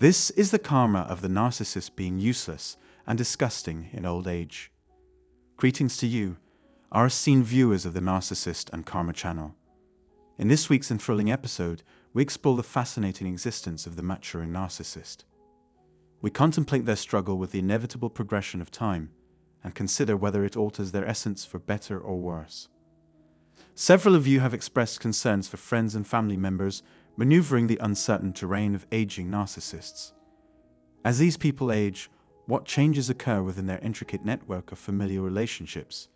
This is the karma of the narcissist being useless and disgusting in old age. Greetings to you, our esteemed viewers of the Narcissist and Karma channel. In this week's enthralling episode, we explore the fascinating existence of the maturing narcissist. We contemplate their struggle with the inevitable progression of time and consider whether it alters their essence for better or worse. Several of you have expressed concerns for friends and family members maneuvering the uncertain terrain of aging narcissists. As these people age, what changes occur within their intricate network of familiar relationships?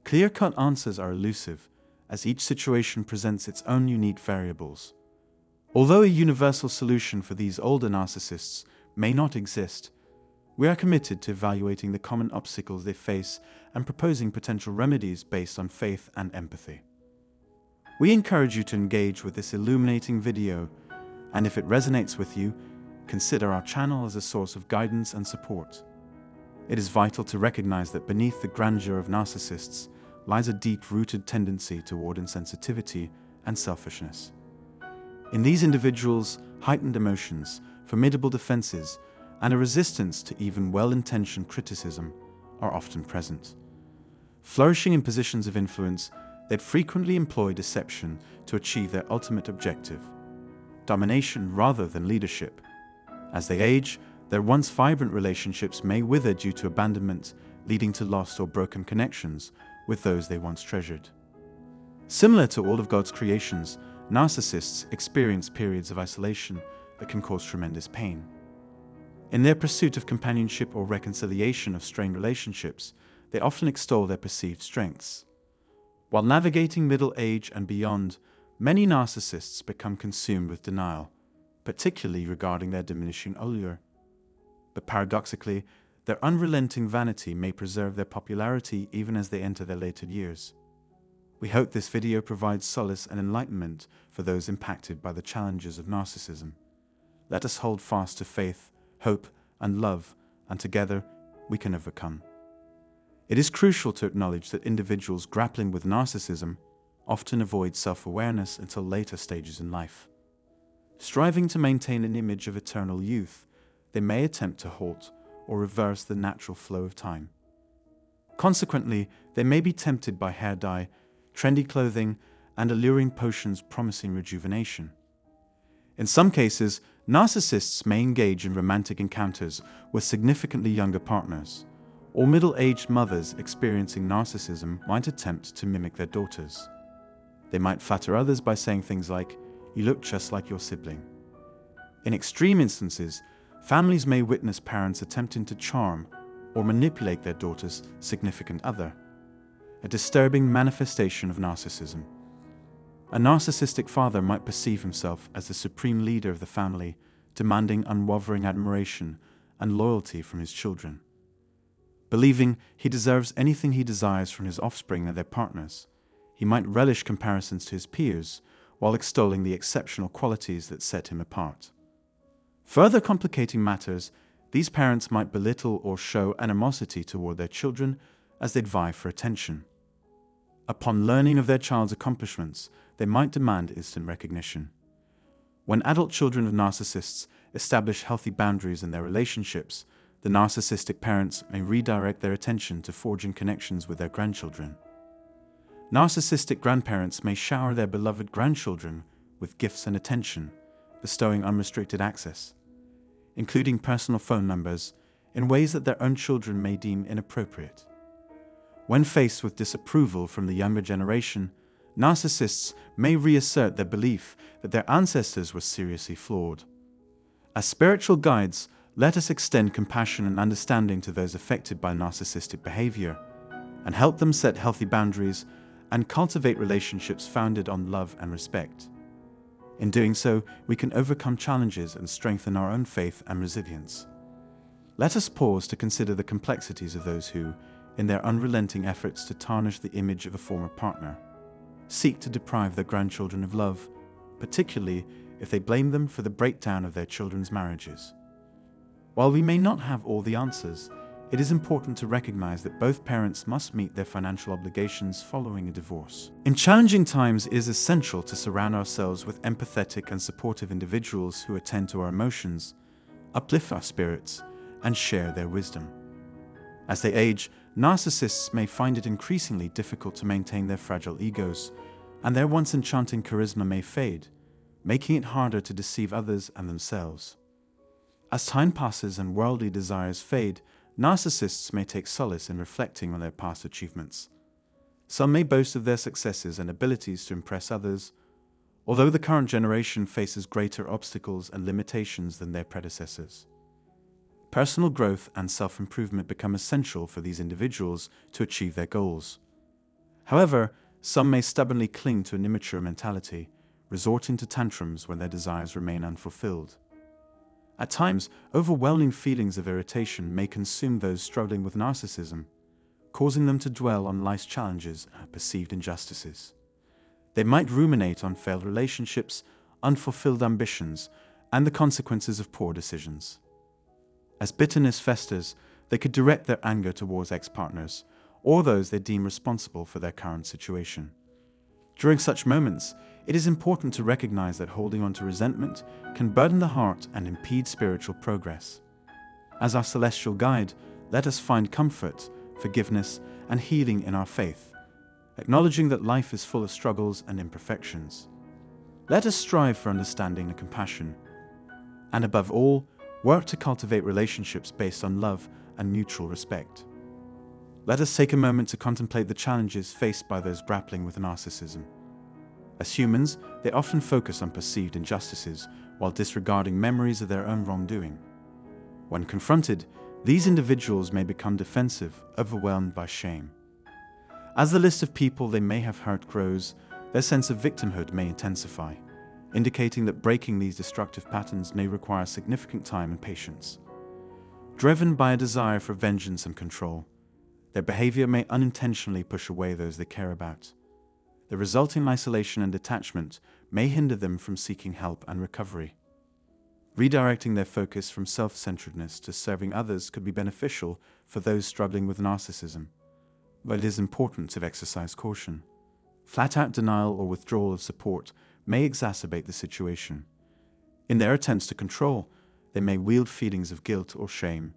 Clear-cut answers are elusive, as each situation presents its own unique variables. Although a universal solution for these older narcissists may not exist, we are committed to evaluating the common obstacles they face and proposing potential remedies based on faith and empathy. We encourage you to engage with this illuminating video, and if it resonates with you, consider our channel as a source of guidance and support. It is vital to recognize that beneath the grandeur of narcissists lies a deep-rooted tendency toward insensitivity and selfishness. In these individuals, heightened emotions, formidable defenses, and a resistance to even well-intentioned criticism are often present. Flourishing in positions of influence, they frequently employ deception to achieve their ultimate objective, domination rather than leadership. As they age, their once vibrant relationships may wither due to abandonment, leading to lost or broken connections with those they once treasured. Similar to all of God's creations, narcissists experience periods of isolation that can cause tremendous pain. In their pursuit of companionship or reconciliation of strained relationships, they often extol their perceived strengths. While navigating middle age and beyond, many narcissists become consumed with denial, particularly regarding their diminishing allure. But paradoxically, their unrelenting vanity may preserve their popularity even as they enter their later years. We hope this video provides solace and enlightenment for those impacted by the challenges of narcissism. Let us hold fast to faith, hope, and love, and together we can overcome. It is crucial to acknowledge that individuals grappling with narcissism often avoid self-awareness until later stages in life. Striving to maintain an image of eternal youth, they may attempt to halt or reverse the natural flow of time. Consequently, they may be tempted by hair dye, trendy clothing, and alluring potions promising rejuvenation. In some cases, narcissists may engage in romantic encounters with significantly younger partners, or middle-aged mothers experiencing narcissism might attempt to mimic their daughters. They might flatter others by saying things like, "You look just like your sibling." In extreme instances, families may witness parents attempting to charm or manipulate their daughter's significant other, a disturbing manifestation of narcissism. A narcissistic father might perceive himself as the supreme leader of the family, demanding unwavering admiration and loyalty from his children. Believing he deserves anything he desires from his offspring and their partners, he might relish comparisons to his peers while extolling the exceptional qualities that set him apart. Further complicating matters, these parents might belittle or show animosity toward their children as they vie for attention. Upon learning of their child's accomplishments, they might demand instant recognition. When adult children of narcissists establish healthy boundaries in their relationships, the narcissistic parents may redirect their attention to forging connections with their grandchildren. Narcissistic grandparents may shower their beloved grandchildren with gifts and attention, bestowing unrestricted access, including personal phone numbers, in ways that their own children may deem inappropriate. When faced with disapproval from the younger generation, narcissists may reassert their belief that their ancestors were seriously flawed. As spiritual guides, let us extend compassion and understanding to those affected by narcissistic behavior, and help them set healthy boundaries and cultivate relationships founded on love and respect. In doing so, we can overcome challenges and strengthen our own faith and resilience. Let us pause to consider the complexities of those who, in their unrelenting efforts to tarnish the image of a former partner, seek to deprive their grandchildren of love, particularly if they blame them for the breakdown of their children's marriages. While we may not have all the answers, it is important to recognize that both parents must meet their financial obligations following a divorce. In challenging times, it is essential to surround ourselves with empathetic and supportive individuals who attend to our emotions uplift our spirits, and share their wisdom. As they age, narcissists may find it increasingly difficult to maintain their fragile egos, and their once enchanting charisma may fade, making it harder to deceive others and themselves. As time passes and worldly desires fade, narcissists may take solace in reflecting on their past achievements. Some may boast of their successes and abilities to impress others, although the current generation faces greater obstacles and limitations than their predecessors. Personal growth and self-improvement become essential for these individuals to achieve their goals. However, some may stubbornly cling to an immature mentality, resorting to tantrums when their desires remain unfulfilled. At times, overwhelming feelings of irritation may consume those struggling with narcissism, causing them to dwell on life's challenges and perceived injustices. They might ruminate on failed relationships, unfulfilled ambitions, and the consequences of poor decisions. As bitterness festers, they could direct their anger towards ex-partners or those they deem responsible for their current situation. During such moments, it is important to recognize that holding on to resentment can burden the heart and impede spiritual progress. As our celestial guide, let us find comfort, forgiveness, and healing in our faith, acknowledging that life is full of struggles and imperfections. Let us strive for understanding and compassion, and above all, work to cultivate relationships based on love and mutual respect. Let us take a moment to contemplate the challenges faced by those grappling with narcissism. As humans, they often focus on perceived injustices while disregarding memories of their own wrongdoing. When confronted, these individuals may become defensive, overwhelmed by shame. As the list of people they may have hurt grows, their sense of victimhood may intensify, indicating that breaking these destructive patterns may require significant time and patience. Driven by a desire for vengeance and control, their behavior may unintentionally push away those they care about. The resulting isolation and detachment may hinder them from seeking help and recovery. Redirecting their focus from self-centeredness to serving others could be beneficial for those struggling with narcissism, but it is important to exercise caution. Flat-out denial or withdrawal of support may exacerbate the situation. In their attempts to control, they may wield feelings of guilt or shame,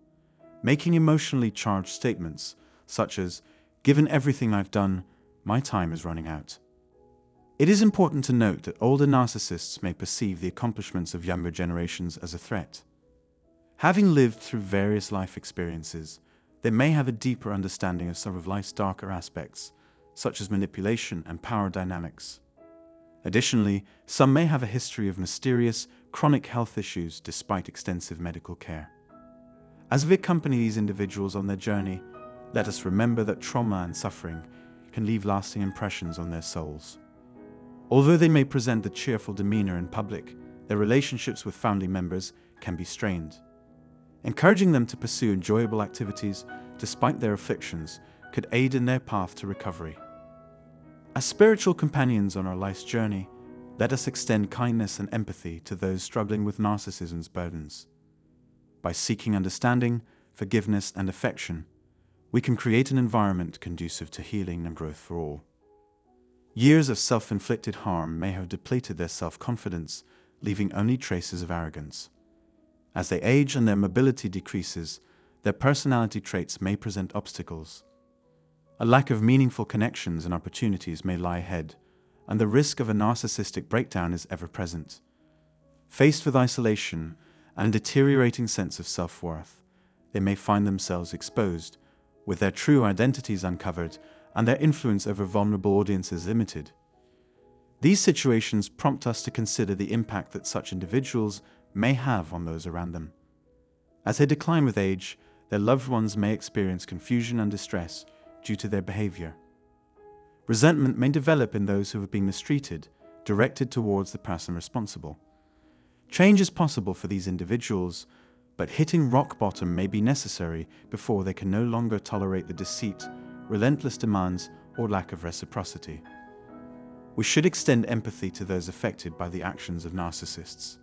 making emotionally charged statements such as, "Given everything I've done, my time is running out." It is important to note that older narcissists may perceive the accomplishments of younger generations as a threat. Having lived through various life experiences, they may have a deeper understanding of some of life's darker aspects, such as manipulation and power dynamics. Additionally, some may have a history of mysterious, chronic health issues despite extensive medical care. As we accompany these individuals on their journey, let us remember that trauma and suffering can leave lasting impressions on their souls. Although they may present a cheerful demeanor in public, their relationships with family members can be strained. Encouraging them to pursue enjoyable activities despite their afflictions could aid in their path to recovery. As spiritual companions on our life's journey, let us extend kindness and empathy to those struggling with narcissism's burdens. By seeking understanding, forgiveness, and affection, we can create an environment conducive to healing and growth for all. Years of self-inflicted harm may have depleted their self-confidence, leaving only traces of arrogance. As they age and their mobility decreases, their personality traits may present obstacles. A lack of meaningful connections and opportunities may lie ahead, and the risk of a narcissistic breakdown is ever present. Faced with isolation and a deteriorating sense of self-worth, they may find themselves exposed, with their true identities uncovered and their influence over vulnerable audiences limited. These situations prompt us to consider the impact that such individuals may have on those around them. As they decline with age, their loved ones may experience confusion and distress due to their behavior. Resentment may develop in those who have been mistreated, directed towards the person responsible. Change is possible for these individuals, but hitting rock bottom may be necessary before they can no longer tolerate the deceit, relentless demands, or lack of reciprocity. We should extend empathy to those affected by the actions of narcissists.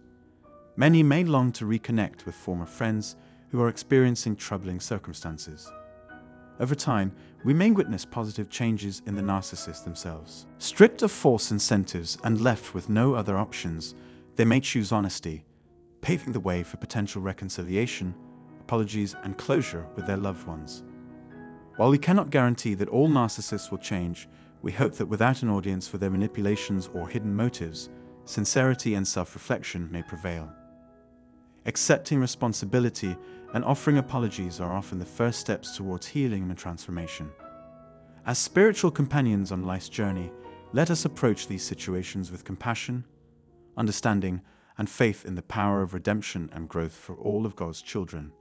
Many may long to reconnect with former friends who are experiencing troubling circumstances. Over time, we may witness positive changes in the narcissists themselves. Stripped of false incentives and left with no other options, they may choose honesty, paving the way for potential reconciliation, apologies, and closure with their loved ones. While we cannot guarantee that all narcissists will change, we hope that without an audience for their manipulations or hidden motives, sincerity and self-reflection may prevail. Accepting responsibility and offering apologies are often the first steps towards healing and transformation. As spiritual companions on life's journey, let us approach these situations with compassion, understanding, and faith in the power of redemption and growth for all of God's children.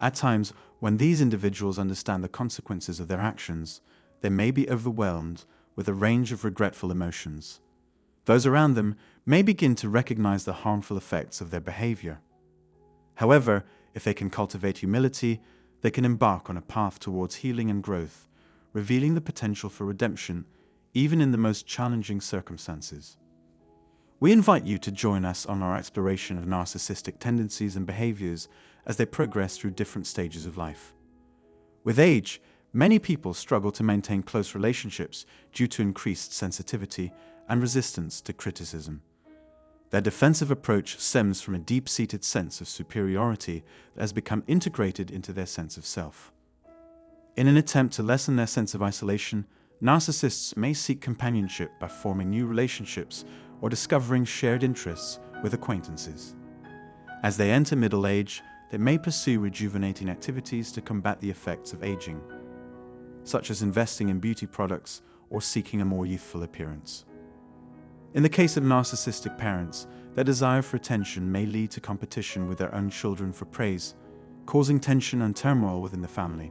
At times, when these individuals understand the consequences of their actions, they may be overwhelmed with a range of regretful emotions. Those around them may begin to recognize the harmful effects of their behavior. However, if they can cultivate humility, they can embark on a path towards healing and growth, revealing the potential for redemption even in the most challenging circumstances. We invite you to join us on our exploration of narcissistic tendencies and behaviors as they progress through different stages of life. With age, many people struggle to maintain close relationships due to increased sensitivity and resistance to criticism. Their defensive approach stems from a deep-seated sense of superiority that has become integrated into their sense of self. In an attempt to lessen their sense of isolation, narcissists may seek companionship by forming new relationships or discovering shared interests with acquaintances. As they enter middle age, they may pursue rejuvenating activities to combat the effects of aging, such as investing in beauty products or seeking a more youthful appearance. In the case of narcissistic parents, their desire for attention may lead to competition with their own children for praise, causing tension and turmoil within the family.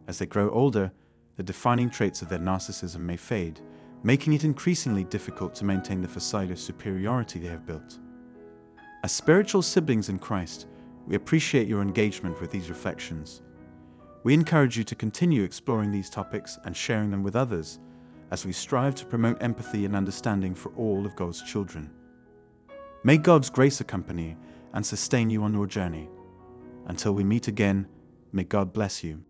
As they grow older, the defining traits of their narcissism may fade, making it increasingly difficult to maintain the facade of superiority they have built. As spiritual siblings in Christ, we appreciate your engagement with these reflections. We encourage you to continue exploring these topics and sharing them with others, as we strive to promote empathy and understanding for all of God's children. May God's grace accompany and sustain you on your journey. Until we meet again, may God bless you.